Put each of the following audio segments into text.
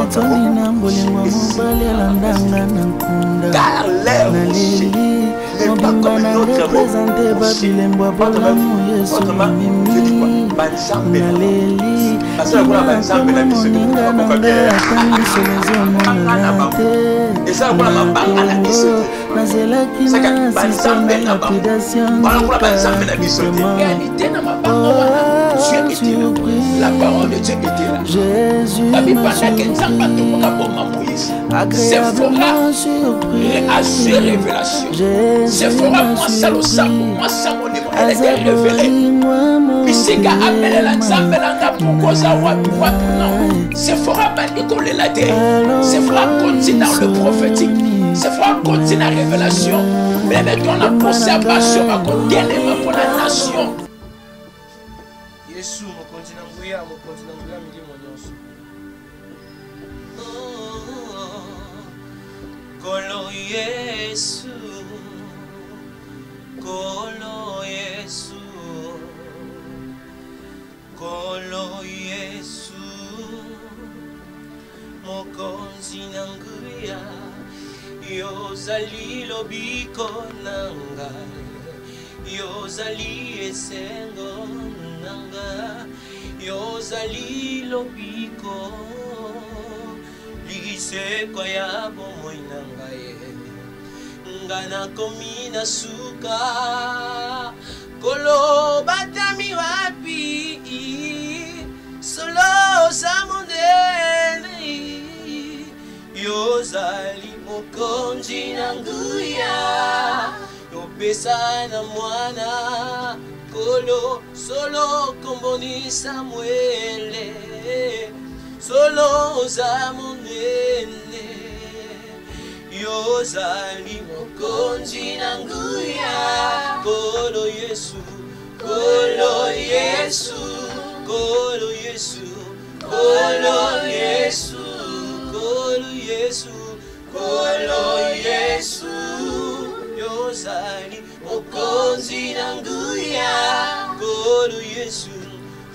motoni na mbolingo mobali alandanga na nkunda naleli mobimba na représente babilembo ya bolamu Yesu mimi naleli nakoma moninga na ngai ata misolo ezomonana te nakongo nazelaki na siso na lapidation la parole de Dieu était là. Jésus m'a agréablement surpris. À ces révélations, c'est fera moi ça le sang, moi ça mon démon, elle était révélée. Puis c'est qu'à appeler l'examen là pourquoi ça va non. C'est fera pas l'école la terre. C'est fera continuer dans le prophétique. C'est fera continuer la révélation. Mais maintenant on a posé à passion à continuer pour la nation. Yesu mo continue nguya midi monyoso. Kolo Yesu, Kolo Yesu, Kolo Yesu, mo continue nguya yozali lobiko nanga, yozali esengo nanga, yozali lobiko liseko ya bomoi nanga ye ngana komina suka kolo batami wapi solo samondene yozali mokonzi nanguya yopesa na mwana Kolo solo komboni Samuele solo zamonene yozali mokonzi nanguya Kolo Yesu Kolo Yesu Kolo Yesu Kolo Yesu Kolo Yesu Kolo Yesu yozali mokonzi nanguya Kolo Yesu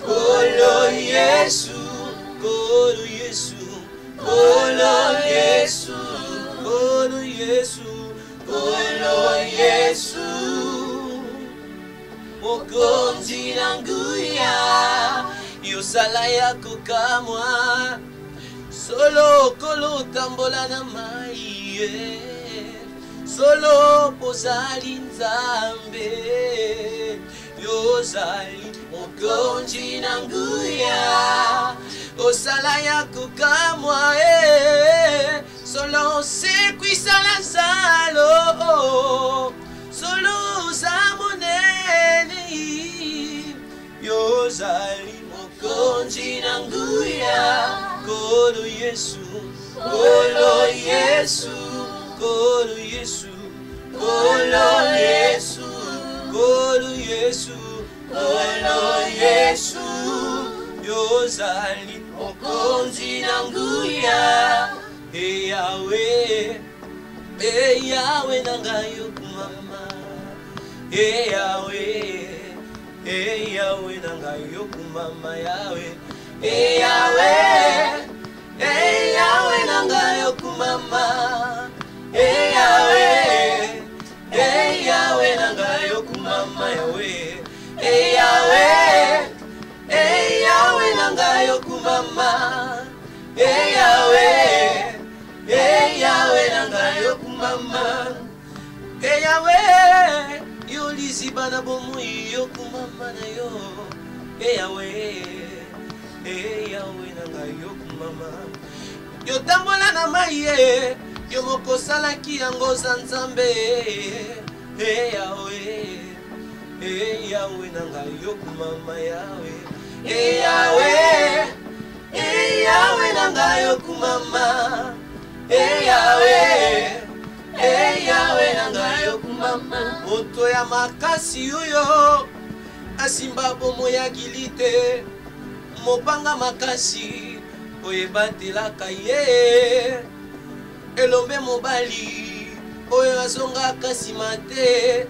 Kolo Yesu Kolo Yesu Kolo Yesu Kolo Yesu Kolo Yesu mokonzi nanguya yosala yako kamwa solo kolo tambola na mai solo pozali nzambe yozali mokonzi nanguya osala yako kamwa solo sekwisala salo solo zamonene yozali mokonzi nanguya Kolo Yesu Kolo Yesu Kolo Yesu Kolo Yesu Kolo Yesu Kolo Yesu yozali mokonzi nanguya Yahweh Yahweh nangayo kumama Yahweh Yahweh nangayo kumama Yahweh Yahweh Yahweh nangayo kumama Yahweh Yahweh nangayo kumama Yahweh Yahweh Yahweh nangayo kumama Yahweh Yahweh nangayo kumama Yahweh yoliziba na bomoi yo kumama na yo Yahweh Yahweh nangayo kumama yo tambola na maye yo mokosalaki yango za nzambe Yahweh Yahweh nangayo kumama Yahweh Yahweh Yahweh nangayo kumama Yahweh Yahweh nangayo kumama moto ya makasi uyo asimba bomo ya gilite mopanga makasi oyebatelaka ye elombe mobali oyo azongaka nsima te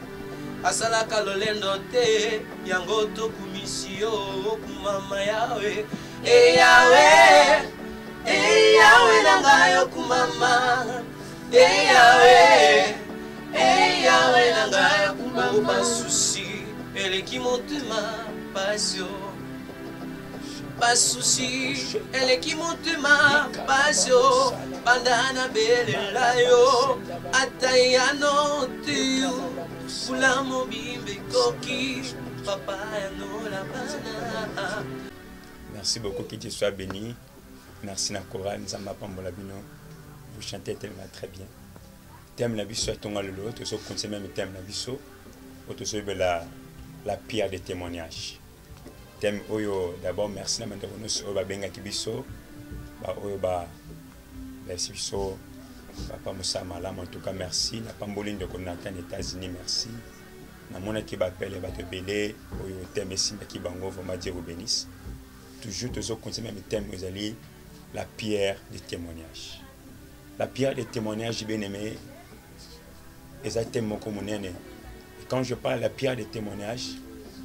asalaka lolendo te yango tokumisi yo kumama Yawe Yawe Yawe kumama Yahweh nanga kumama Basusi eleki motema pasio Basusi eleki motema pasio Bandana belela yo Atayano tiyo Fulamo bimbe koki Papa no la bana. Merci beaucoup, que Dieu soit béni. Merci na chorale, Nzamba Pambola Bino. Vous chantez tellement très bien. Thème la biso tonga lelo, to so conseil même thème la biso. To so la pierre de témoignage. Thème oyo d'abord merci na mandako no so ba benga kibiso. Ba oyo ba merci biso. Papa Moussa Malam, en tout cas merci. Na Pamboline de Konata aux États-Unis, merci. Na mona ki ba pele ba te belé oyo thème simba ki bango vraiment Dieu vous bénisse. Toujours toujours continuer même thème vous allez la pierre de témoignage. La pierre de témoignage bien aimé exactement comme on est. Quand je parle de la pierre de témoignage,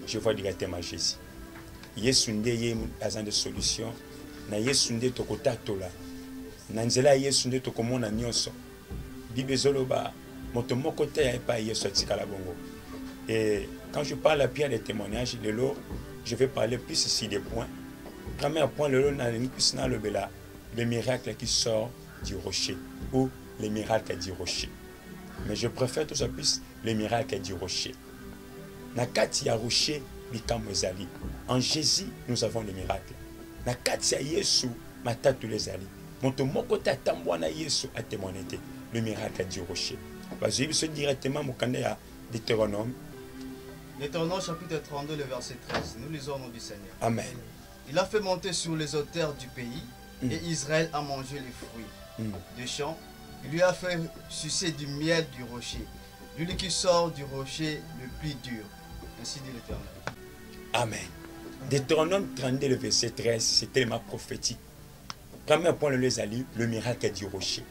je vois directement Jésus. Yesunde yé azan de solution na yesunde to kotato la. Na nzela yesunde to komona nyonso. Bibezolo ba moto moko te ya pa yeso tikala bongo. Et quand je parle de la pierre de témoignage, je vais parler plus ici des points. Premier point, le miracle qui sort du rocher ou le miracle du rocher. Mais je préfère tout ça plus le miracle du rocher. Nakati ya rocher bikamozali. En Jésus, nous avons le miracle. Nakati ya Yesu matatu les ali. Moto moko tatambwana Yesu a témoigné le miracle du rocher. Je vais directement mon candidat Deutéronome. Deutéronome chapitre 32, le verset 13. Nous lisons au nom du Seigneur. Amen. Il a fait monter sur les auteurs du pays et Israël a mangé les fruits des champs. Il lui a fait sucer du miel du rocher, l'huile qui sort du rocher le plus dur. Ainsi dit l'Éternel. Amen. Deutéronome 32, le verset 13, c'est tellement prophétique. Premier point, le miracle du rocher.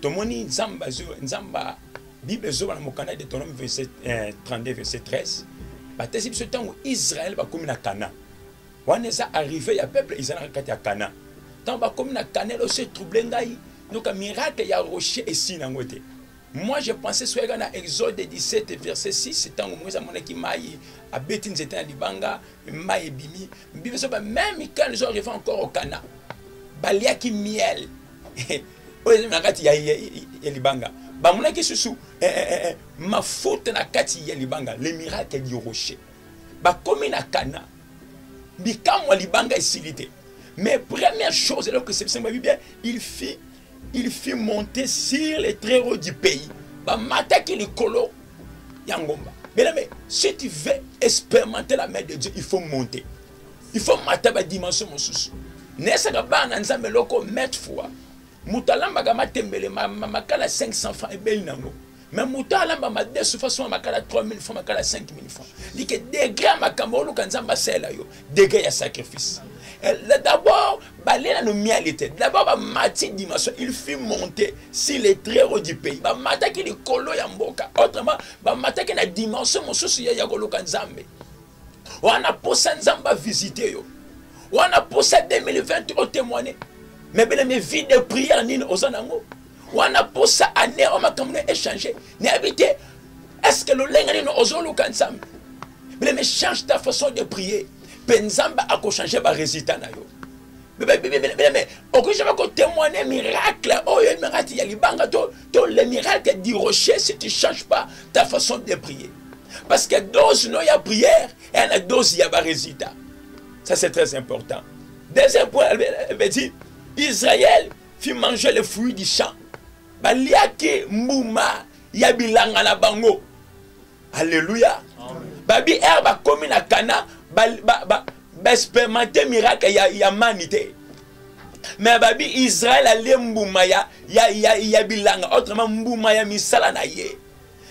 Tomoni Nzamba. Bible zo na mokana de Deutéronome 32 verset 13. Batesi biso temps où Israël va comme na Cana. Wana ça arrivé ya peuple Israël kati ya Cana. Tant ba comme na Cana lo se troublé ngai. Donc un miracle ya rocher et si na ngote. Moi je pensais soit dans Exode 17 verset 6, c'est tant où moi mona ki mai a beti nzeta libanga, mai bimi. Bible zo ba même quand les gens arrivent encore au Cana. Balia ki miel. Oye na kati ya libanga. Bamuna ki susu ma faute na kati ya libanga le miracle du rocher ba komi na Cana bikamo libanga isilité mais première chose alors que c'est bien il fit monter sur les très hauts du pays ba mataki likolo ya ngomba mais si tu veux expérimenter la main de Dieu il faut monter il faut mater ba dimension mosusu nesa ka bana nzambe loko mettre foi Moutalamba gama tembele makala 500 francs et belle nango. Mais moutalamba ma de façon makala 3000 francs makala 5000 francs. Like degré makamolo kanzamba sela yo. Degré ya sacrifice. D'abord balena no mialité. D'abord ba mati dimension il fit monter sur les très hauts du pays. Ba mataki li kolo ya mboka. Autrement ba mataki na dimension mosusu ya kolo kanzambe. Wana posa nzamba visiter yo. Wana posa 2020 au témoigner. Mais bien mes vies de prière ni aux anango. On a pour ça année on m'a comme échanger. N'habiter. Est-ce que le lenga ni ozolo kansam? Mais change ta façon de prier. Penzamba a ko changer ba résultat na yo. Mais on je vais témoigner miracle. Oh il miracle ya libanga to le miracle du rocher si tu changes pas ta façon de prier. Parce que dose non ya prière et la dose ya ba résultat. Ça c'est très important. Deuxième point elle veut dire Israël fit manger les fruits du champ. Baliaki mbouma yabilanga na bango. Alléluia. Babi herba komi na Cana ba expérimenter miracle ya manité. Mais babi Israël allait mbouma ya bilanga autrement mbouma ya misala na ye.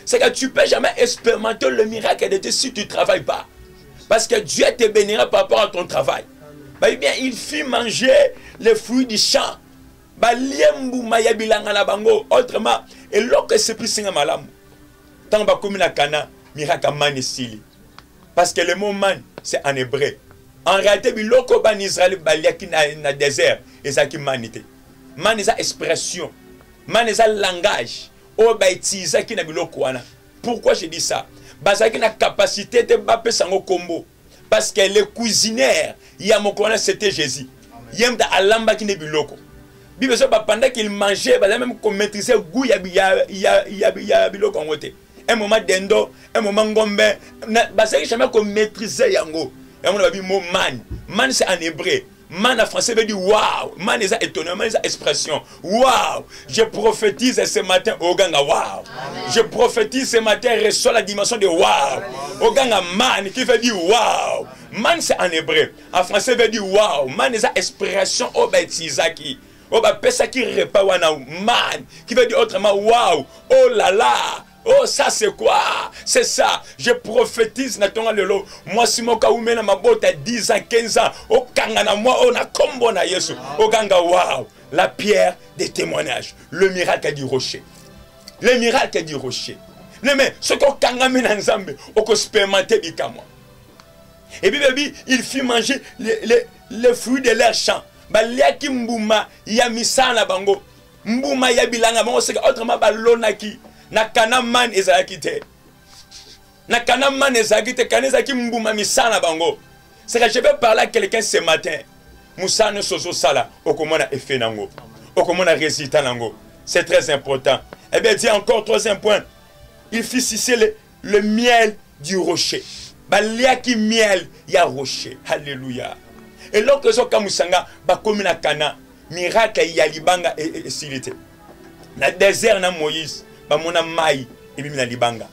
C'est que tu peux jamais expérimenter le miracle de Dieu si tu travailles pas. Parce que Dieu te bénira par rapport à ton travail. Bah bien, il fit manger les fruits du champ. Autrement, et l'autre c'est plus singa malam. Tant ba comme la Cana, miracle man ici. Parce que le mot man, c'est en hébreu. En réalité, biloko ban Israël baliaki na désert, et ça qui manité. man eza expression, man eza langage o ba utiliser ki na biloko wana. Pourquoi je dis ça? Bazaki na capacité de bape sango kombo parce que le cuisinier ya mokona c'était Jésus. Yem da alamba ki ne biloko. Bible so pendant qu'il mangeait, bah même qu'on maîtrisait le goût ya biloko ngote. Un moment dendo, un moment ngombe, bah c'est jamais qu'on maîtrisait yango. Et on a dit mot man. Man c'est en hébreu. Man en français veut dire waouh. Man est étonnant, man est expression. Waouh. Je prophétise ce matin au ganga waouh. Je prophétise ce matin reçoit la dimension de waouh. Au ganga man qui veut dire waouh. Man c'est en hébreu. En français veut dire waouh. Man est expression au bêtisaki. Oh bah pesa qui repas wana man qui veut dire autrement waouh. Oh là là. Oh, ça c'est quoi? C'est ça. Je prophétise na tonga lelo. Moi si moka umena mabota 10 ans, 15 ans. Oh kanga na moi on a combo na Yesu. Oh ganga wow. La pierre des témoignages. Le miracle du rocher. Le miracle du rocher. Mais ce qu'on kanga mena nzambe, on peut expérimenter bikamo. Et puis baby, il fit manger les fruits de leur champ. Ba liaki mbuma ya misana bango. Mbuma ya bilanga bango c'est autrement ba lonaki. Nakana man ezalaki te. Nakana man ezalaki te. Kanezaki mbuma misana bango. C'est que je vais parler à quelqu'un ce matin. Moussane soso sala. Okomona effet nango. Okomona résultat nango. C'est très important. Eh bien, dis encore troisième point. Il fit sucer le miel du rocher. Baliaki miel ya rocher. Alléluia. Et lorsque so kamusanga bakomina kana miracle ya libanga et silité. Na désert na Moïse. Bamona mai et bimi na libanga.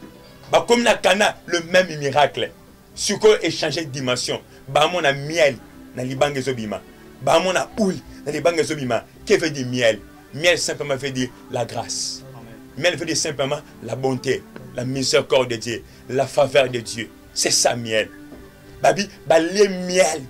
Ba comme na kana le même miracle. Suko échanger dimension. Bamona miel na libanga ezobima. Bamona oul na libanga ezobima. Que veut dire miel? Miel simplement veut dire la grâce. Amen. Miel veut dire simplement la bonté, la miséricorde de Dieu, la faveur de Dieu. C'est ça miel. Babi balé miel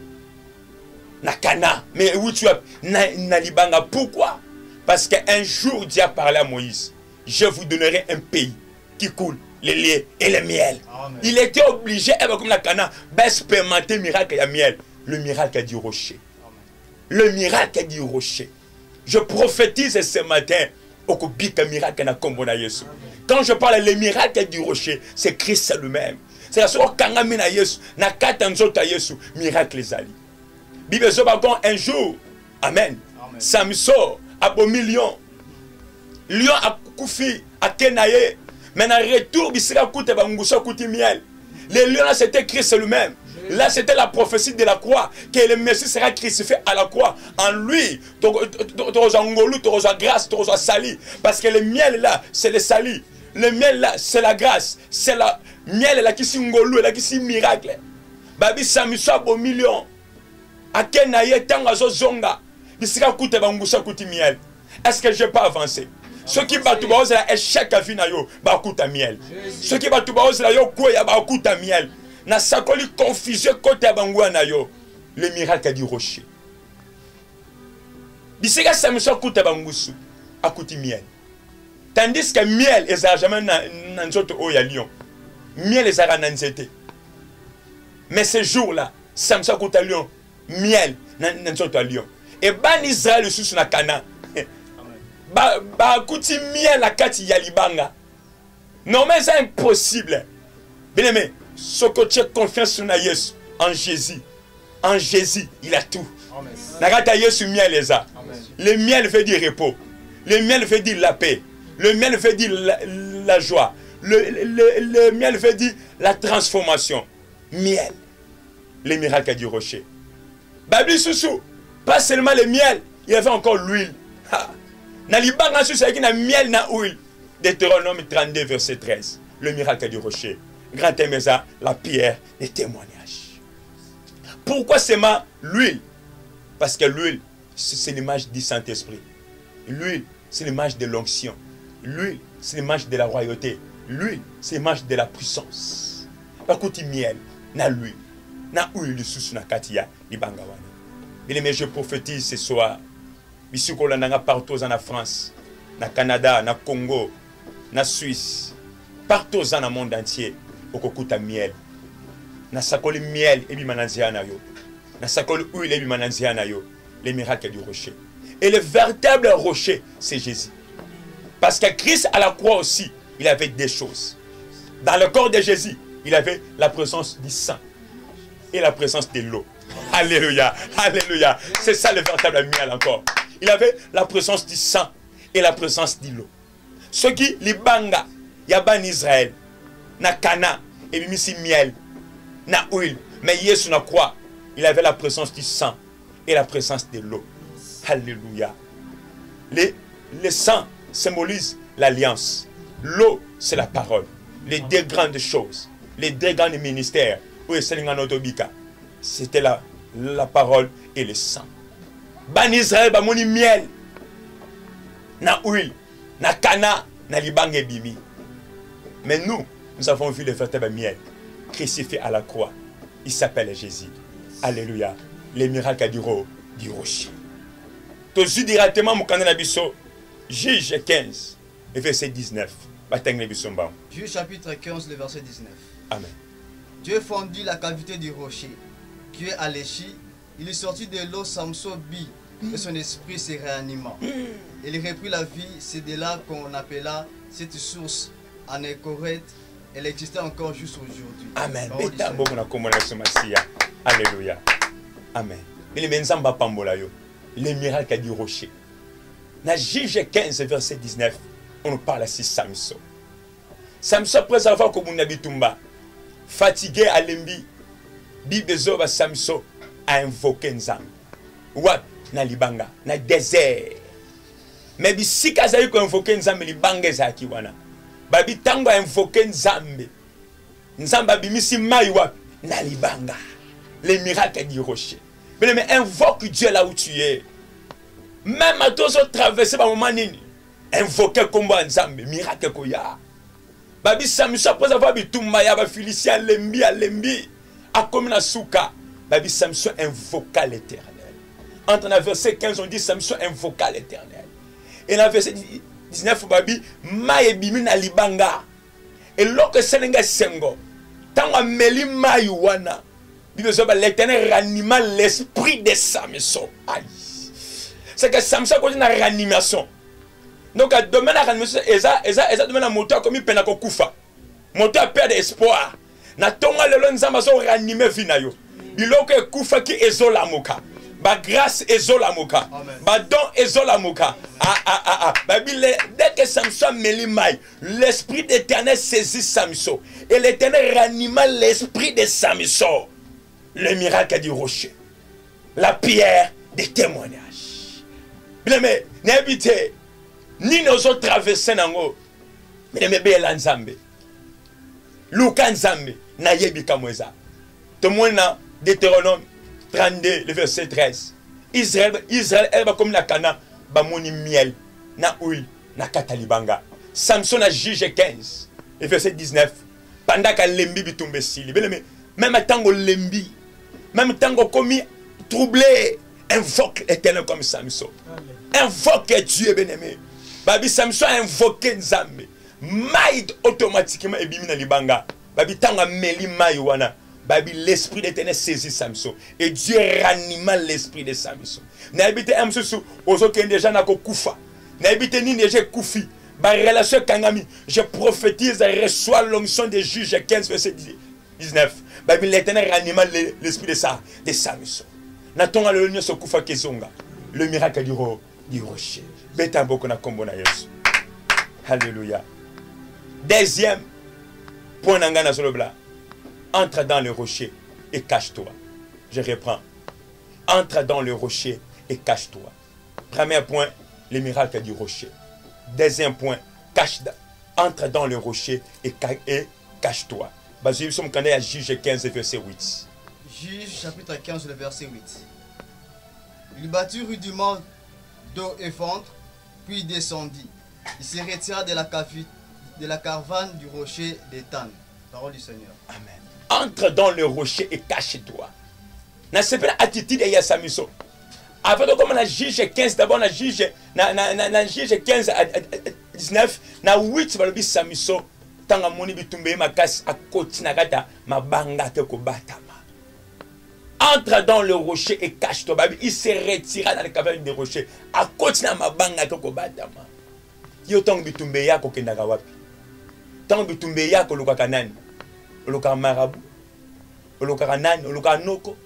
na kana. Mais où tu as na libanga pourquoi? Parce qu'un jour Dieu a parlé à Moïse. Je vous donnerai un pays qui coule les lait et le miel. Amen. Il était obligé, comme la cana, d'expérimenter le miracle du miel. Le miracle du rocher. Amen. Le miracle du rocher. Je prophétise ce matin au Kubika miracle na Kombona Yesu. Quand je parle le miracle du rocher, c'est Christ lui-même. C'est la source Kangamina Yesu, na katanzota Yesu, miracle zali. Bible Zobakon un jour, Amen. Samson a beau million. Lion a koufi a kenaye. Mais en retour, bisira koute bangusa kouti miel. Le lion là c'était Christ lui-même. Là c'était la prophétie de la croix. Que le Messie sera crucifié à la croix. En lui, tu reçois ngolu, tu reçois grâce, tu reçois sali. Parce que le miel là, c'est le sali. Le miel là, c'est la grâce. C'est la miel là qui s'y ngolu, là qui s'y miracle. Babi Samson bo million. A kenaye tangazo zonga. Bisira koute bangusa kouti miel. Est-ce que je peux avancer? Ceux qui battent la échec à finayo, bakuta miel. Ceux qui battent la yo koya bakuta miel. Na sakoli confusion côté bangwa na yo. Le miracle du rocher. Bisega Samson kuta bangusu akuti miel. Tandis que miel est jamais dans notre oya lion. Miel est à nanzete. Mais ce jour-là, Samson kuta lion, miel dans notre lion. Et ban Israël sous na Canaan. Ba kuti miel la kati ya libanga. Non mais c'est impossible. Bien aimé, ce que tu as confiance sur Yesu, en Jésus. En Jésus, il a tout. Nagata Yesu miel les a. Le miel veut dire repos. Le miel veut dire la paix. Le miel veut dire la joie. Le miel veut dire la transformation. Miel. Le miracle du rocher. Babli Soussou, pas seulement le miel, il y avait encore l'huile. Nalibanga sous ça qui na miel na huile. Deutéronome 32 verset 13. Le miracle du rocher. Grand Téméza, la pierre des témoignages. Pourquoi seulement l'huile? Parce que l'huile, c'est l'image du Saint-Esprit. L'huile, c'est l'image de l'onction. L'huile, c'est l'image de la royauté. L'huile, c'est l'image de la puissance. Par contre, miel, na l'huile. Na huile sous na katia, libanga wana. Mais je prophétise ce soir. Ici, qu'on a partout en France, na Canada, na Congo, na Suisse, partout dans le monde entier, au kokuta miel. Na sakoli miel et bimananzia na yo. Na sakoli huile et bimananzia na yo. Les miracles du rocher. Et le véritable rocher, c'est Jésus. Parce que Christ à la croix aussi, il avait des choses. Dans le corps de Jésus, il avait la présence du sang et la présence de l'eau. Alléluia, alléluia. C'est ça le véritable miel encore. Il avait la présence du sang et la présence de l'eau. Ce qui, les banga, il y a en Israël, na Cana, et bimisi miel, na huile. Mais Jésus na croix, il avait la présence du sang et la présence de l'eau. Alléluia. Le sang symbolise l'alliance. L'eau, c'est la parole. Les deux grandes choses, les deux grands ministères, c'était la parole et le sang. Ban Israël, ba moni miel, na huile, na Cana, na libang et bimi. Mais nous avons vu le véritable miel, crucifié à la croix. Il s'appelle Jésus. Alléluia. Les miracles du rocher. Tu dis directement mon canal abisso, Juge 15, et verset 19. Juge chapitre 15, le verset 19. Amen. Dieu fendit la cavité du rocher qui est alléchi. Il est sorti de l'eau, Samson vit et son esprit se réanima. Il reprit la vie. C'est de là qu'on appela cette source Anécorette. Elle existait encore jusqu'à aujourd'hui. Amen. Alléluia. Amen. Les miracles du rocher. Dans Juge 15, verset 19, on nous parle ici Samson. Samson, après avoir comme on habite fatigué à l'embi, Bibezo Samson a invoqué Nzambe. What? Na libanga, na désert. Mais si Kazaï a invoqué Nzambe, libanga zaki wana. Babi tango a invoqué Nzambe. Nzambe bimisi maiwa na libanga. Les miracles du rocher. Mais invoque Dieu là où tu es. Même à tous autres traversés par moment nini. Invoquer combat Nzambe, miracle koya. Babi Samson après avoir bitumba ya ba Philistia lembi a comme na souka. Babi Samson invoqua l'Éternel. Entre le verset 15 on dit Samson invoqua l'Éternel. Et dans le verset 19 babi maye bimi na libanga. Et lorsque senenga sengo tanga meli mayu wana. L'Éternel ranima l'esprit de Samson. Aïe. C'est que Samson a une réanimation. Donc, à domaine de réanimation, il domaine à moteur comme il peine à koufa. Moteur perd espoir. Na tonga le lon Nzamba so réanimer finayo. Biloko koufa ki ezola moka. Ba grâce ezola moka. Ba don ezola moka. Dès que Samson melimai, l'esprit d'Éternel saisit Samson. Et l'Éternel réanima l'esprit de Samson. Le miracle du rocher. La pierre des témoignages. Bien mais, n'habitez ni nos autres traversés nango. Mais bela Nzambe. Luka Nzambe na yebi kamweza. Tomona Deutéronome 32 le verset 13. Israël elle va comme la Cana ba moni miel na huile na katalibanga. Samson a Juge 15 le verset 19. Pendant que lembi bitumbe sili. Bien mais même tango lembi, même tango commis troublé, invoque l'Éternel comme Samson. Invoque Dieu bien-aimé. Babi Samson a invoqué Nzambe. Maïd automatiquement et bimina libanga. Babi tanga meli maïwana. Babi l'esprit d'Éternel saisit Samson. Et Dieu ranima l'esprit de Samson. N'habite un sous aux autres déjà n'a koufa. N'habite ni déjà koufi. Ba relation kangami. Je prophétise et reçois l'onction de Juge 15 verset 19. Babi l'Éternel ranima l'esprit de Samson. N'attendons le lieu se koufa kezonga. Le miracle du rocher. Beta beaucoup na kombo na Yesu. Alléluia. Deuxième point n'angana sur le blanc. Entre dans le rocher et cache-toi. Je reprends. Entre dans le rocher et cache-toi. Premier point, le miracle du rocher. Deuxième point, entre dans le rocher et cache-toi. Nous sommes à Juge 15, verset 8. Juge chapitre 15, le verset 8. Il battit rudement d'eau et ventre, puis il descendit. Il se retira de la caravane du rocher d'Étan. Parole du Seigneur. Amen. Entre dans le rocher et cache-toi. Dans cette attitude, il y a Samson. Avant de commencer, Juge 15, d'abord, dans Juge 15 à 19, dans 8, il y a Samson. Tanga moni bitumbe makasi akoti nakata mabanga te ko batama. Entre dans le rocher et cache-toi. Il se retira dans les cavernes des rochers. À côté de ma banga koko badama. Yo tong bitumbe yako kendaka wapi. Tong bitumbe yako luka kanani. Luka marabu. Luka kanani, luka noko.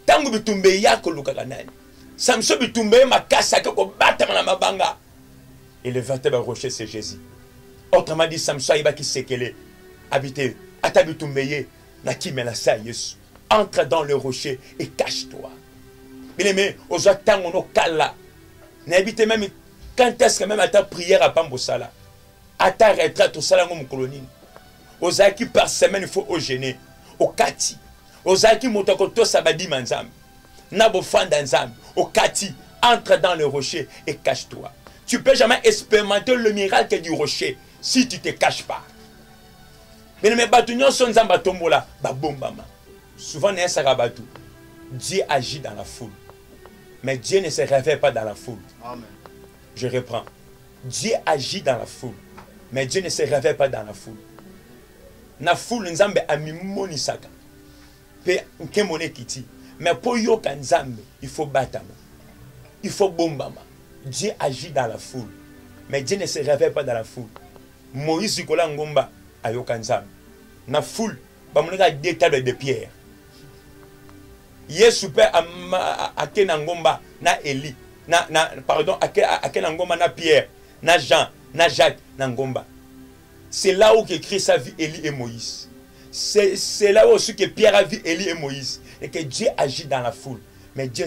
Tong bitumbe yako luka kanani. Samson bitumbe makasa koko badama na mabanga. Et le véritable rocher c'est Jésus. Autrement dit Samson iba ki sekele habiter ata bitumbe ye na kimela sa Yesu. Entre dans le rocher et cache-toi. Bien aimé, aux attentes, on a kala. N'habite même quand est-ce que même à ta prière à Pambosala, à ta retraite au Salango colonie. Aux acquis par semaine, il faut au gêner. Au Kati. Aux acquis motokoto sabadi manzam. Nabo fandanzam. Au Kati. Entre dans le rocher et cache-toi. Tu peux jamais expérimenter le miracle du rocher si tu ne te caches pas. Bien aimé, batunyon son zamba tombola, babombama. Souvent, Dieu agit dans la foule. Mais Dieu ne se réveille pas dans la foule. Amen. Je reprends. Dieu agit dans la foule. Mais Dieu ne se réveille pas dans la foule. La foule, Nzambe a mimoni saka. Pe nkemone kiti. Mais pour yoka Nzambe, il faut batama. Il faut bombama. Dieu agit dans la foule. Mais Dieu ne se réveille pas dans la foule. Moïse Nikola Ngomba a yoka Nzambe. La foule, bamoneka des tables de pierre. Yesu pe akena ngomba na Eli pardon akena ngomba na Pierre na Jean na Jacques na ngomba. C'est là où que Christ a vu Élie et Moïse. C'est là aussi que Pierre a vu Élie et Moïse et que Dieu agit dans la foule. Mais Dieu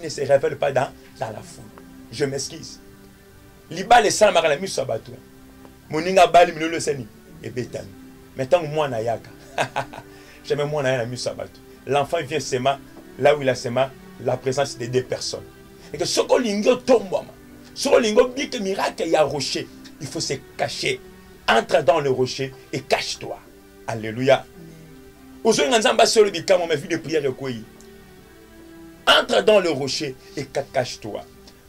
ne se révèle pas dans la foule. Je m'excuse. Liba le sang mara la miso bato. Moninga bali milolo seni et betami. Maintenant moi na yaka. Jamais moi na miso bato. L'enfant vient seulement là où il a seulement la présence de deux personnes. Et que ce qu'on lingo tombe, ce qu'on lingo dit que miracle il y a un rocher, il faut se cacher. Entre dans le rocher et cache-toi. Alléluia. Aujourd'hui, nous avons sur le bicam, on a vu des prières de quoi. Entre dans le rocher et cache-toi.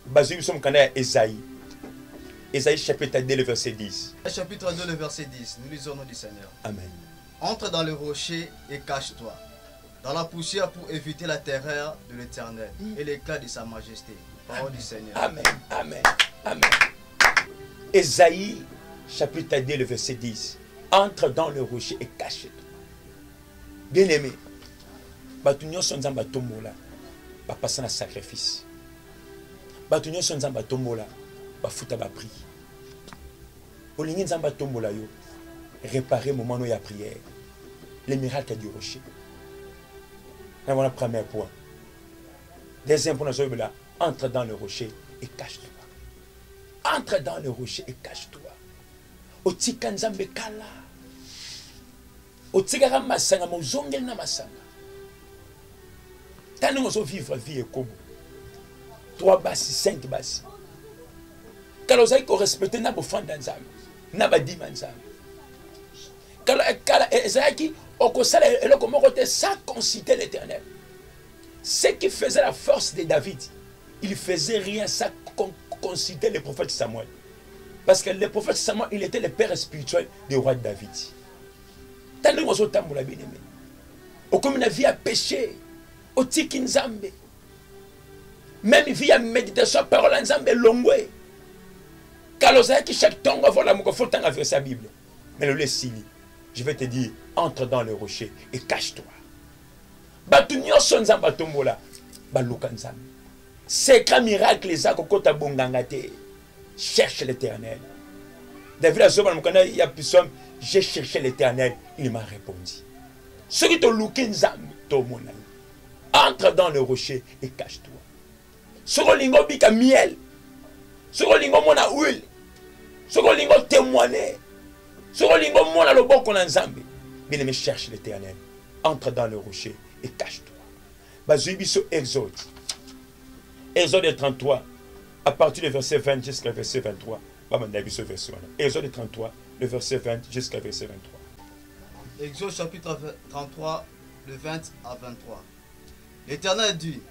Basé nous sommes à Esaïe. Esaïe chapitre 2, le verset 10. Chapitre 2, le verset 10. Nous lisons au nom du Seigneur. Amen. Entre dans le rocher et cache-toi. Dans la poussière pour éviter la terreur de l'Éternel et l'éclat de sa majesté. Parole du Seigneur. Amen. Amen. Amen. Esaïe chapitre 2, le verset 10. Entre dans le rocher et cache-toi. Bien-aimé, Batunyo Sonzamba Tomola, va passer un sacrifice. Batunyo Sonzamba Tomola, va foutre la prière. Olingi Nzamba Tomola yo, réparer moment où il y a prière. Les miracles du rocher. Voilà le premier point. Deuxième point, entre dans le rocher et cache-toi. Entre dans le rocher et cache-toi. Otika Nzambe kala. Otika masanga mozongel na masanga. Tani ngozo vivre vie comme 3 bassi, 5 bassi. Kala ozai ko respecter na bofanda Nzambe, na badima Nzambe. Kala ezaki okosala eloko moko te sans consulter l'Éternel. Ce qui faisait la force de David, il faisait rien sans consulter le prophète Samuel. Parce que le prophète Samuel, il était le père spirituel du roi David. Tant que nous avons bien aimé. Au comme une vie à péché, au tiki Nzambe. Même vie à méditation, parole Nzambe longwe. Car qui chaque temps voilà mon faut tant avec sa Bible. Mais le laisse je vais te dire, entre dans le rocher et cache-toi. Batunyo son Nzamba tombola, baluka Nzambe. C'est qu'un miracle les a kokota bongangate. Cherche l'Éternel. David a zoba mukana ya pissom, j'ai cherché l'Éternel, il m'a répondu. Ce qui te louke Nzambe to mona. Entre dans le rocher et cache-toi. Soko lingo bika miel. Soko lingo mona huile. Soko lingo témoigner. Soko lingo mona loboko na Nzambe. Bien-aimé, cherche l'Éternel. Entre dans le rocher et cache-toi. Bazuibiso Exode. Exode 33. À partir du verset 20 jusqu'au verset 23. Exode 33, le verset 20 jusqu'au verset 23. Exode chapitre 33, le 20 à 23. L'Éternel dit,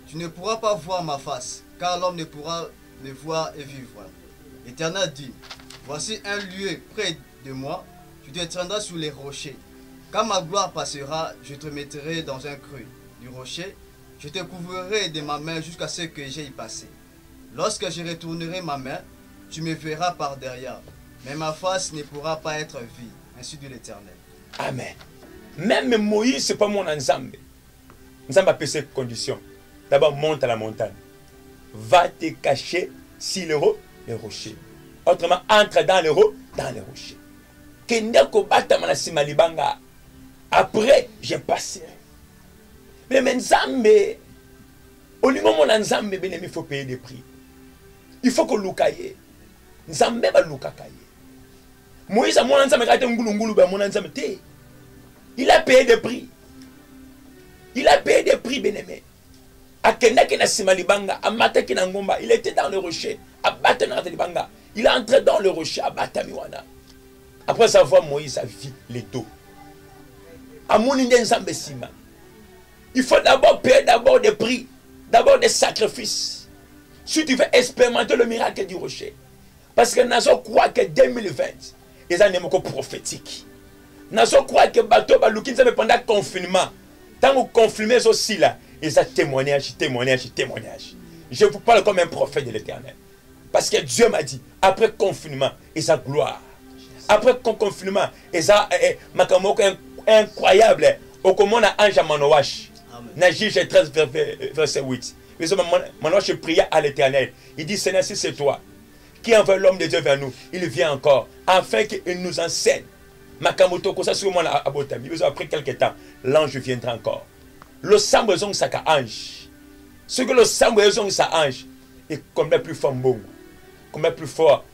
tu ne pourras pas voir ma face, car l'homme ne pourra me voir et vivre. L'Éternel dit, voici un lieu près de moi, tu te tiendras sur les rochers. Quand ma gloire passera, je te mettrai dans un creux, du rocher, je te couvrirai de ma main jusqu'à ce que j'aie passé. Lorsque je retournerai ma main, tu me verras par derrière, mais ma face ne pourra pas être vue. Ainsi dit l'Éternel. Amen. Même Moïse, ce n'est pas mon ensemble. Nzambe a fait ces conditions. D'abord, monte à la montagne. Va te cacher sur les rochers. Autrement, entre dans les rochers. Après, je passerai. Mais Nzambe, au niveau de mon Nzambe, il faut payer des prix. Il faut que l'oukaye. Nzambe va l'oukakaye. Moïse a mon Nzambe, il a payé des prix. Il a payé des prix, bien-aimé. Il était dans le rocher. Il est entré dans le rocher. Après savoir, Moïse a vu les dos. Il faut d'abord payer des prix, d'abord des sacrifices. Si tu veux expérimenter le miracle du rocher. Parce que nous croit que 2020, ils ont un émotion prophétique. Nous croit que bateau pendant le confinement. Tant que vous confirmez aussi là, ils ont témoignage. Je vous parle comme un prophète de l'Éternel. Parce que Dieu m'a dit, après confinement, ils ont gloire. Après confinement, ils ont incroyable. Au comment on a ange à Manoach. Dans Juge 13, verset 8. Manoach priait à l'Éternel. Il dit, Seigneur, si c'est toi qui envoie l'homme de Dieu vers nous, il vient encore, afin qu'il nous enseigne. Makamoto, comme ça, sur moi, après quelques temps, l'ange viendra encore. Le sang besoin de sa ange. Ce que le sang besoin de sa ange est comme le plus fort Mbongo, comme le plus fort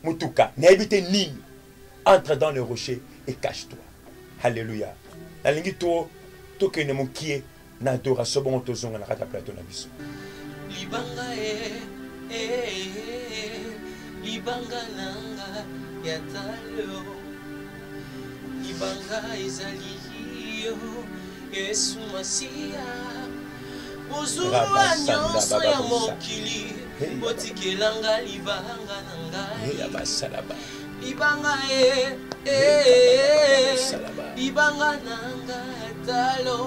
Mutuka. N'évite ni entre dans le rocher et cache-toi. Alléluia. La ligne to que ne mokie na dora sobon tozonga na kata plateau na biso. Libanga libanga nanga ya talo. Libanga ezali yo Yesu Masia. Bozulwa nyonso ya mokili botikelanga libanga nanga. Libanga libanga nanga talo.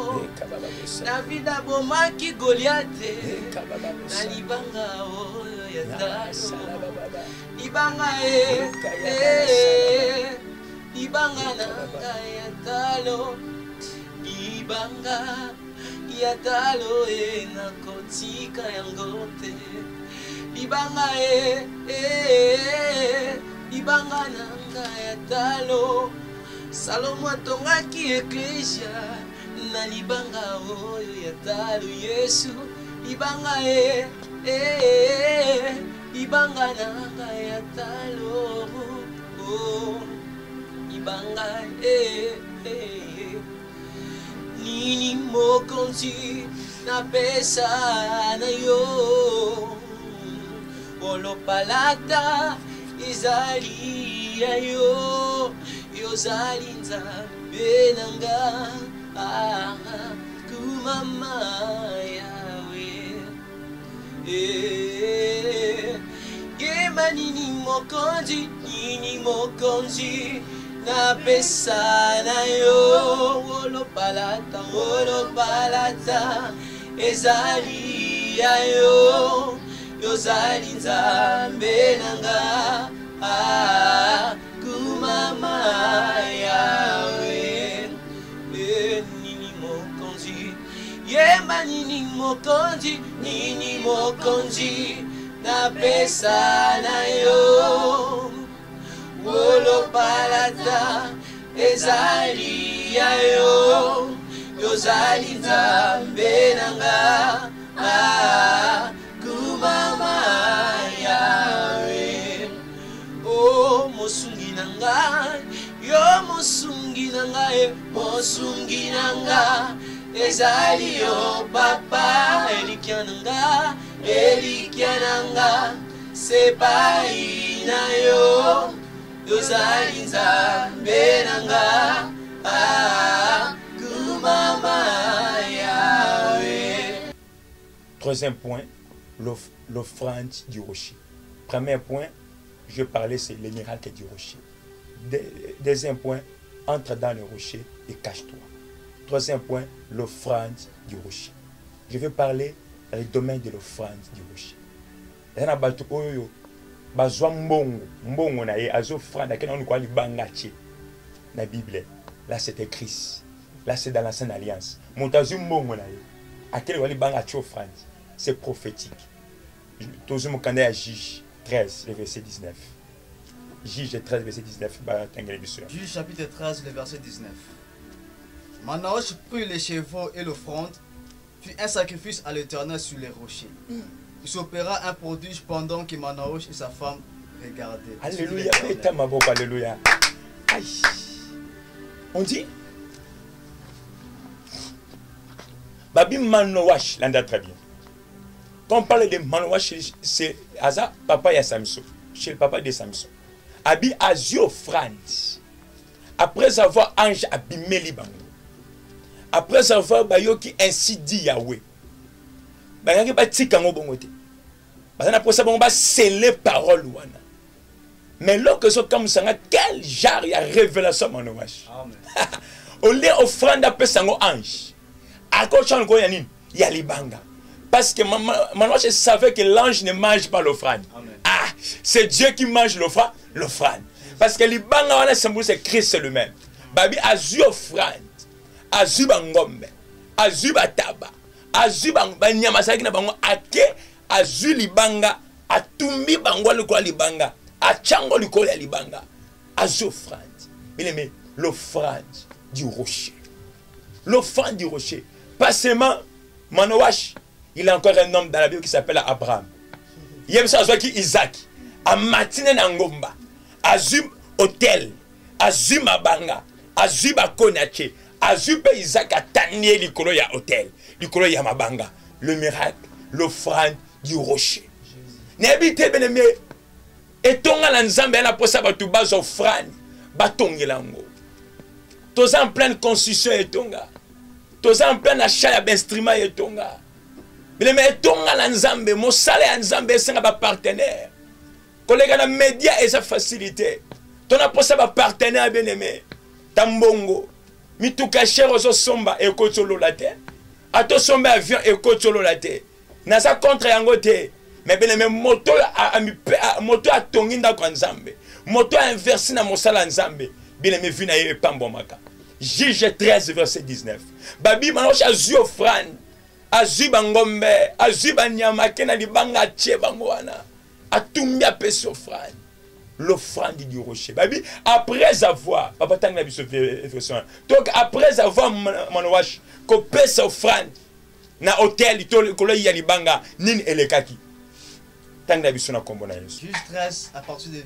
David abomaki Goliate na libanga oyo ya talo. Libanga libanga nanga ya talo. Libanga ya talo na kotika yango te. Libanga libanga nanga ya talo. Salomo atongaki eklesia na libanga oyo ya talo. Yesu libanga libanga nanga ya talo. Oh libanga nini mokonzi na pesa na yo. Olopalata izali ya yo. Yozali nzambe nanga. Kumama yawe. Gema nini mokonzi na pesa na yo. Olopalata ezali ya yo. Yozali nzambe nanga. Kumama yawe. Nini mokonzi. Yemba nini mokonzi na pesa na yo. Olopalata ezali ya yo. Yozali nzambe nanga. Kumama yawe. Oh mosungi nanga. Yo mosungi nanga. Mosungi nanga. Ezali yo papa. Elikia nanga. Sepai na yo. Yozali nzambe nanga. Kumama yawe. Troisième point, l'offrande du rocher. Premier point, je parlais, c'est le miracle du rocher. Deuxième point, entre dans le rocher et cache-toi. Troisième point, l'offrande du rocher. Je vais parler dans le domaine de l'offrande du rocher. Il y a des gens bazwa mbongo na ye azofranda kena on kwa libanga tie na Bible. Là c'est écrit. Là c'est dans l'ancienne alliance. Montazu mbongo na ye akele wa libanga tie offrande. C'est prophétique. Tozu mukanda ya Juge 13 le verset 19. Juge 13 verset 19 ba tangele biso. Juge chapitre 13 le verset 19. Manoach prit les chevaux et l'offrande, fit un sacrifice à l'Éternel sur les rochers. Il s'opéra un prodige pendant que Manoach et sa femme regardaient. Alléluia. Alléluia. Aïe. On dit Babi Manoach, l'anda très bien. Quand on parle de Manoach, c'est Asa, papa et Samson. Chez le papa de Samson. Abi Azio France. Après avoir ange abîmé Libango. Après avoir bayoki ainsi dit Yahweh. Bayaki batika ngo bongote. Bazana pour ça bon ba sceller parole wana. Mais lorsque so comme ça quel genre ya révélation Manoach. Amen. Au lieu offrande a pesango ange. Ako chango ya nini? Ya libanga. Parce que Manoach savait que l'ange ne mange pas l'offrande. Ah, c'est Dieu qui mange l'offrande. Parce que libanga wana c'est Christ lui-même. Babi azu offrande. Azu bangombe. Azu bataba. Azu banyama saki na bango ake azu libanga atumbi bango likolo libanga achango likolo libanga azu offrande. Bien aimé, l'offrande du rocher. L'offrande du rocher. Pas seulement Manoach, il a encore un homme dans la Bible qui s'appelle Abraham. Il y a ça qui Isaac. A matine nangomba. Azu hôtel. Azu mabanga. Azu bakonache. Azube Isaac a tanié l'icolo ya hôtel, l'icolo ya mabanga, le miracle, l'offrande du rocher. N'habitez bien aimé, et ton à l'ensemble, elle a posé à tout bas offrande, batongi lango. Tous en pleine construction et tonga, tous en plein achat d'instruments et tonga. Mais ton à l'ensemble, mon salaire ensemble, c'est un partenaire. Collègue à la média et sa facilité. Ton a posé à partenaire bien aimé, tambongo. Mituka cher ozo somba e kotolo la te. Ato somba avion e kotolo la te. Na sa contre yango te. Mais bien même moto moto a tonginda kwa nzambe. Moto a inversé na mosala nzambe. Bien me vina e pambo maka. Juge 13 verset 19. Babi Manoach azu offrande. Azu bangombe, azu banyama kena libanga tie bangwana. Atumbia pesi offrande. L'offrande du rocher. Babi, après avoir, papa tang la version. Donc après avoir Manoach copé sa offrande na hôtel itolo ya libanga nin elekaki. Tang la version na kombo na Yesu. Juge 13 à partir du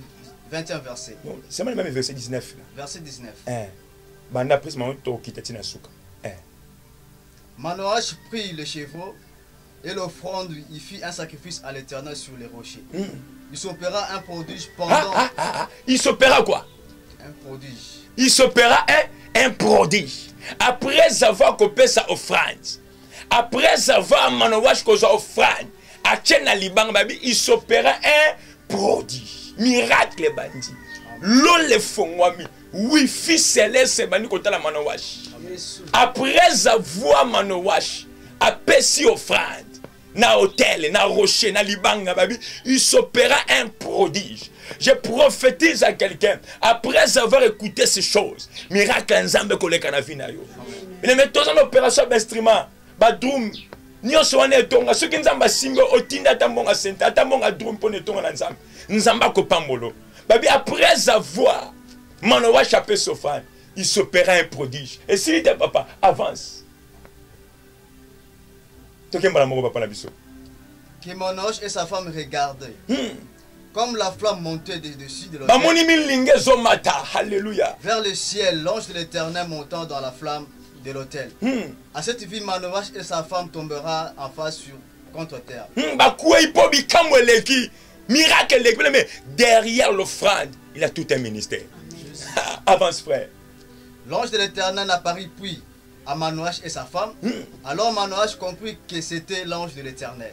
21 verset. C'est même verset 19 là. Verset 19. Banda prise mon to kitati na suka. Manoach prit le chevaux et l'offrande, il fit un sacrifice à l'Éternel sur les rochers. Il s'opéra un prodige pendant... Il s'opéra quoi? Un prodige. Il s'opéra un prodige. Après avoir coupé sa offrande, après avoir Manoach causé offrande, à Tchena Liban, il s'opéra un prodige. Miracle bandit. L'eau le fongwami. Wifi céleste bandit contre la Manoach. Après avoir Manoach, après si offrande, na hôtel, na rocher, na libanga, babi, il s'opéra un prodige. Je prophétise à quelqu'un, après avoir écouté ces choses, miracle ensemble que les canavina yo. Il met tous en opération d'instrument, badrum, nyonso wana etonga, ceux qui nzamba simbo, otinda tambonga senta, tambonga drum pour netonga nzamba, nzamba ko pambolo. Babi, après avoir Manoach appelé Sophane, il s'opéra un prodige. Et s'il était papa, avance. Que Manoach et sa femme regardaient. Comme la flamme montait dessus de l'autel. Vers le ciel, l'ange de l'Éternel montant dans la flamme de l'autel. À cette vie, Manoach et sa femme tombera en face contre terre. Miracle, mais derrière l'offrande, il a tout un ministère. Avance, frère. L'ange de l'Éternel apparut puis à Manoach et sa femme. Alors Manoach comprit que c'était l'ange de l'Éternel.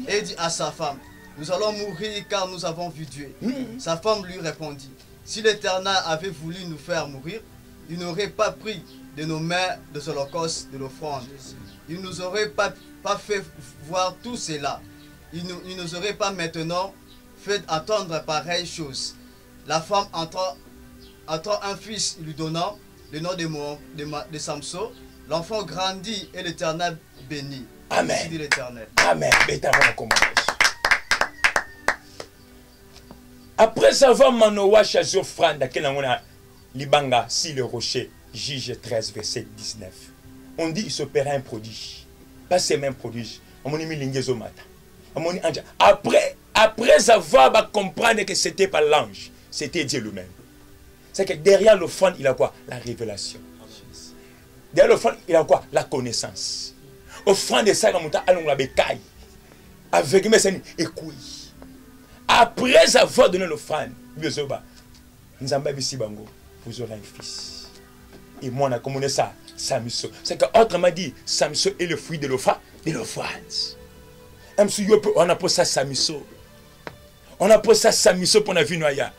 Et dit à sa femme, nous allons mourir car nous avons vu Dieu. Sa femme lui répondit, si l'Éternel avait voulu nous faire mourir, il n'aurait pas pris de nos mains des holocaustes, de l'offrande. Il ne nous aurait pas fait voir tout cela. Il ne nous aurait pas maintenant fait attendre pareille chose. La femme entrant un fils lui donnant le nom de Samson, l'enfant grandit et l'Éternel bénit. Amen. Dit l'Éternel. Amen. Après avoir Manoa chassé offrande à Kenangona Libanga, si le rocher, Juge 13, verset 19. On dit qu'il s'opéra un prodige. Pas ces mêmes prodiges. Après avoir compris que c'était pas l'ange, c'était Dieu lui-même. C'est que derrière l'offrande, il a quoi? La révélation. Derrière l'offrande, il a quoi? La connaissance. Offrande de ça, allons la bécaille. Avec mes amis, écoute. Après avoir donné l'offrande, vous aurez un fils. Et moi, on a commandé ça, Samson. C'est qu'autrement dit, Samson est le fruit de l'offrande. On a posé ça Samson. On a posé ça Samson pour la vie noyade.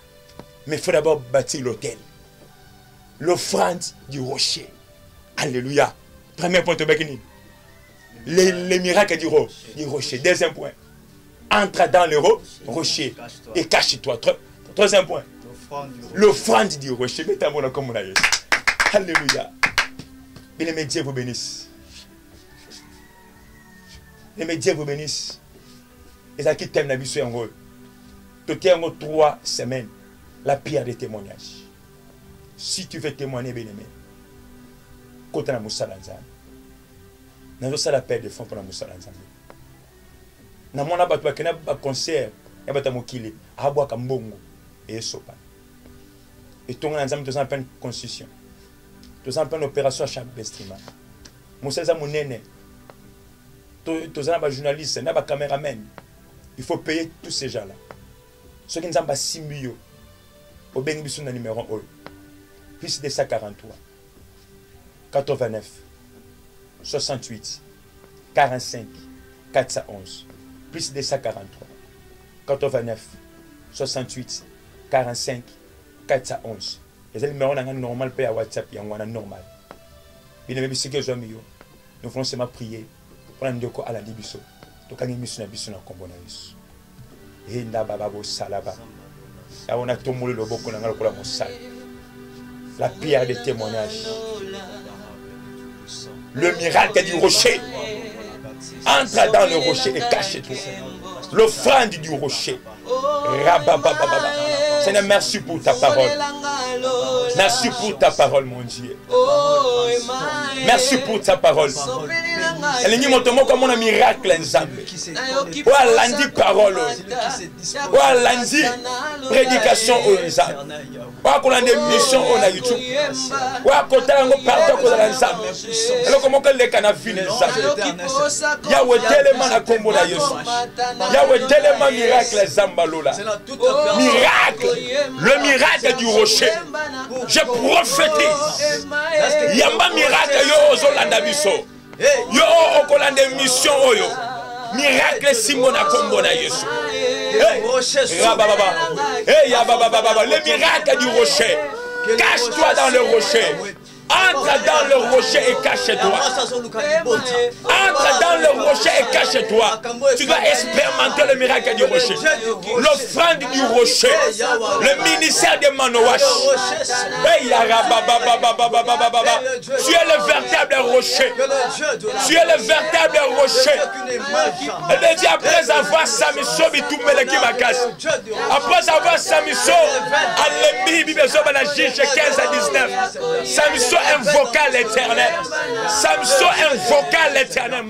Mais il faut d'abord bâtir l'autel. L'offrande du rocher. Alléluia. Premier point de Bekini. Les miracles du rocher. Deuxième point. Entre dans le rocher et cache-toi. Troisième point. L'offrande du rocher. Mettez-moi comme on a eu. Alléluia. Bien aimé, Dieu vous bénisse. Bien aimé, Dieu vous bénisse. Et ça qui t'aime la vie sur un rôle. Tu tiens 3 semaines. La pierre de témoignage. Si tu veux témoigner, bien aimé. Côté la Moussa Lanzam. Nous avons la paix de fonds pour la Moussa Lanzam. Nous avons un concert. Nous avons un kili. Nous avons un bongo. Et sopa. Et tout le monde a une constitution. Tout le monde a une opération à chaque instrument. Moussa Lanzam est né. Tout le monde a un journaliste. Un caméraman. Il faut payer tous ces gens-là. Ceux qui nous ont 6 millions. Au bénéfice de numéro 1. Plus de 143. 89. 68. 45. 411. Plus de 143. 89. 68. 45. 411. Les numéros normal payent à WhatsApp. Il y a un normal. Bien aimé, c'est que j'ai mis. Nous faisons seulement prier. Pour la Ndioko à la Libiso. Donc, nous avons mis sur la combonaïs. Et nous avons salaba. On a tombé le boko dans la salle. La pierre de témoignage. Le miracle du rocher. Entre dans le rocher et cache-toi. L'offrande du rocher. Rababababa. Seigneur, merci pour ta parole. Merci pour ta parole, mon Dieu. Merci pour ta parole. Elle dit montre-moi comme on a miracle ensemble. Ou à lundi parole. Ou à lundi prédication aux ensemble. Ou à qu'on des missions au YouTube. Ou à côté on partout au ensemble. Alors comment que les canafines ensemble. Yahweh tellement la combo la Yesu. Yahweh tellement miracle zambalola. Miracle. Le miracle du rocher. Je prophétise. Yamba miracle yo ozolanda biso. Yo okolanda mission oyo. Miracle Simon na kombo na Yesu. Le miracle du rocher. Cache-toi dans le rocher. Entre dans le rocher et cache-toi. Entre dans le rocher et cache-toi. Tu dois expérimenter le miracle du rocher. L'offrande du rocher. Le ministère de Manoach. Tu es le véritable rocher. Tu es le véritable rocher. Elle dit après avoir Samson, après avoir Samson, Alembi, Juge 15 à 19. Samson invoqua l'Éternel. Samson invoqua l'Éternel.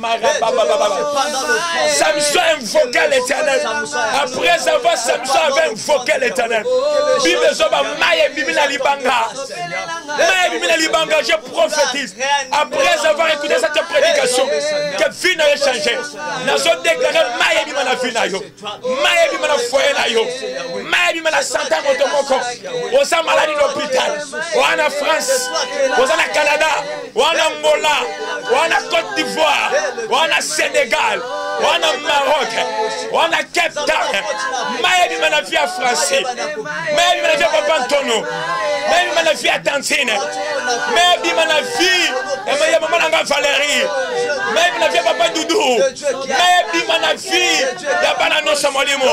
Samson invoqua l'Éternel. Après avoir Samson avait invoqué l'Éternel. Je prophétise. Après avoir écouté cette prédication, que vie n'a changé. Nous avons déclaré Maïe Bimana Finayo. Maïe Bimana Foyenayo. Maïe Bimana Santa Motomoko. On s'est maladie d'hôpital. On est en France. On est au Canada, on est en Angola, on est en Côte d'Ivoire, on est au Sénégal. wana Maroc, wana Cape Town, mayebi mana via Francis, mayebi mana via Papa Antonio, mayebi mana via Tantine, mayebi mana via mayebi mana nga Valérie, mayebi mana via Papa Doudou, mayebi mana via ya bana no samolimo,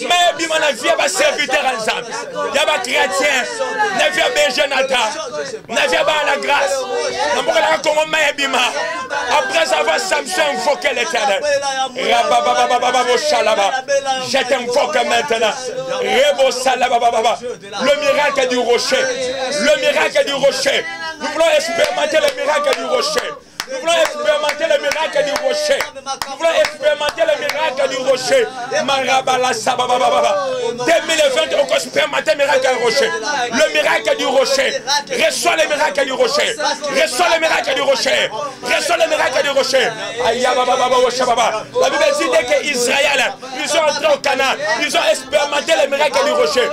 mayebi mana via ba serviteur ensemble, ya ba chrétien, na via Benjenata, na via ba la grâce, na mboka Congo mayebi ma. Après avoir Samson invoqué l'éternel, je t'invoque maintenant. Le miracle du rocher. Le miracle du rocher. Nous voulons expérimenter le miracle du rocher. Nous voulons expérimenter le miracle du rocher. Nous voulons expérimenter le miracle du rocher. 2020, on peut expérimenter le miracle du rocher. Le miracle du rocher. Reçois le miracle du rocher. Reçois le miracle du rocher. Reçois le miracle du rocher. La Bible dit que Israël, ils sont entrés au Canaan. Ils ont expérimenté le miracle du rocher.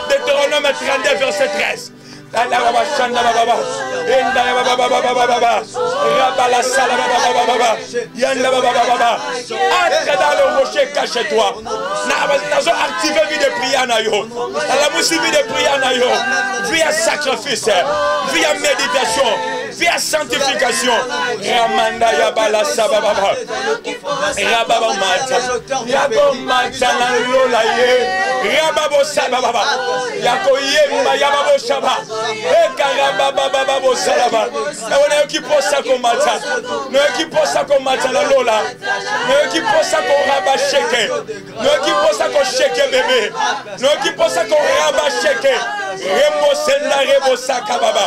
Deutéronome 32, verset 13. Entre dans le rocher, cache-toi. Nous avons activé vie de prière. La musique vie de prière. Via sacrifice, via méditation, via sanctification. Ramanda Yabala Sababa. Rababa Mata. Yabo Mata Lolaye. Rababo Sababa. Yakoye Mayababo Shaba. Ekarabababo Salaba. On est qui pour ça qu'on mata. Nous qui pour ça qu'on mata la Lola. Nous qui pour ça qu'on rabat cheke. Nous qui pour ça qu'on cheke bébé. Nous qui pour ça qu'on rabat cheke. Remo senda rebo sakababa.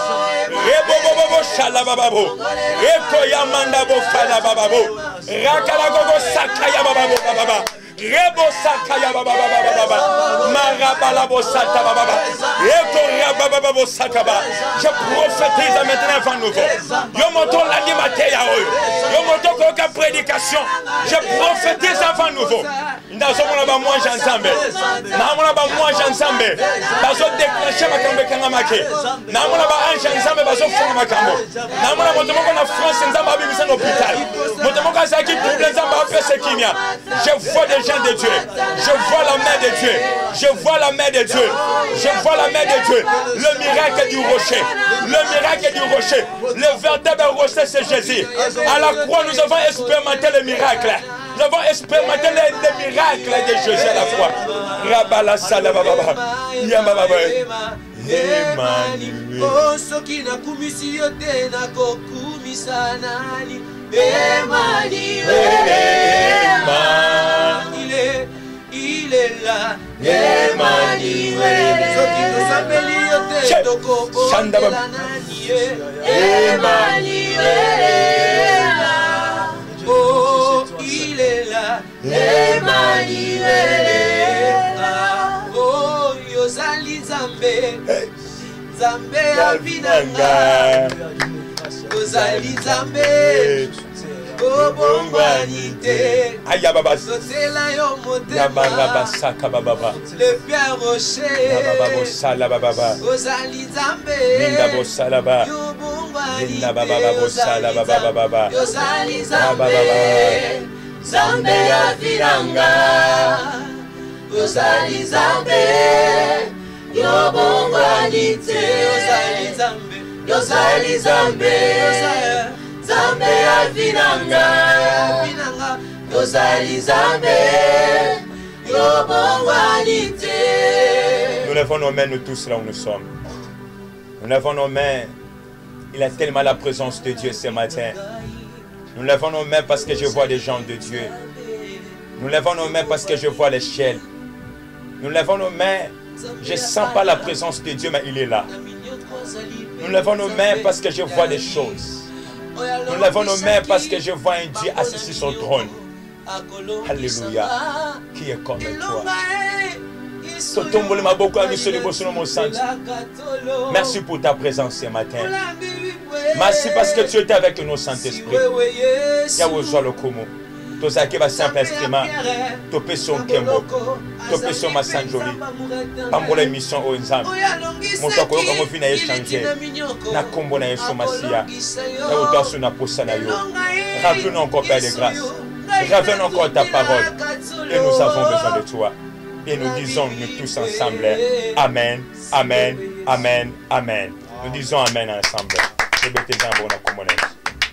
Rebo bobo shalababo. Eko yamanda bo fala bababo. Rakala gogo sakaya bababo bababa. Rebo sakaya baba baba baba marabala bosata baba baba eko raba baba bosakaba. Je prophétise maintenant avant nouveau. Yo moto l'animateur ya oyo. Yo moto koka prédication. Je prophétise avant nouveau. Ndazomona ba moi ensemble. Namona ba moi ensemble. Bazo déclencher makambe kanga make. Namona ba ange ensemble bazo fonga makambo. Namona moto moko na France nzamba bimisa no hôpital. Moto moko azaki problème nzamba apesa kimia. Je vois des gens de Dieu. Je vois la main de Dieu. Je vois la main de Dieu. Je vois la main de Dieu. Le miracle du rocher. Le miracle du rocher. Le véritable rocher, c'est Jésus. À la croix, nous avons expérimenté le miracle. Nous avons expérimenté le miracle de Jésus à la croix. Rabala salababa. Yamababa. Emmanuel. Oh, soki na kumisi yote na kokumisa nani. Emmanuel. Il est là. Emmanuel. Soki tosambeli yote toko bondela nani. Emmanuel. Oh, il est là. Emmanuel. Oh, yozali Nzambe. Nzambe avinanga. Yozali Nzambe. Le Père Rocher, Ozali Nzambe, Ozali Nzambe, Nzambe aviranga, Ozali Nzambe, Yobongwanite, Ozali Nzambe, Nzambe avinanga, Ozali Nzambe, Yobongwanite. Nous levons nos mains, nous tous là où nous sommes. Nous levons nos mains. Il a tellement la présence de Dieu ce matin. Nous levons nos mains parce que je vois des gens de Dieu. Nous levons nos mains parce que je vois l'échelle. Nous levons nos mains. Je ne sens pas la présence de Dieu, mais il est là. Nous levons nos mains parce que je vois des choses. Nous levons nos mains parce que je vois un Dieu assis sur son trône. Alléluia. Qui est comme toi. Merci pour ta présence ce matin. Merci parce que tu étais avec nous, Saint-Esprit. Tous ceux qui va simple instrument, topé son kembo, topé son massanjoli, pas pour l'émission au ensemble. Mon temps qu'on a fini à échanger, na combo na yeso masia, na autant sur na posanayo. Rappelons encore Père de grâce. Révèle encore ta parole. Et nous avons besoin de toi. Et nous disons, nous tous ensemble, Amen, Amen, Amen, Amen. Nous disons Amen ensemble.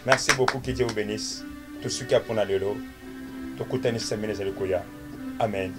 Merci beaucoup, que Dieu vous bénisse. Tout ce qui a pour nous, Amen.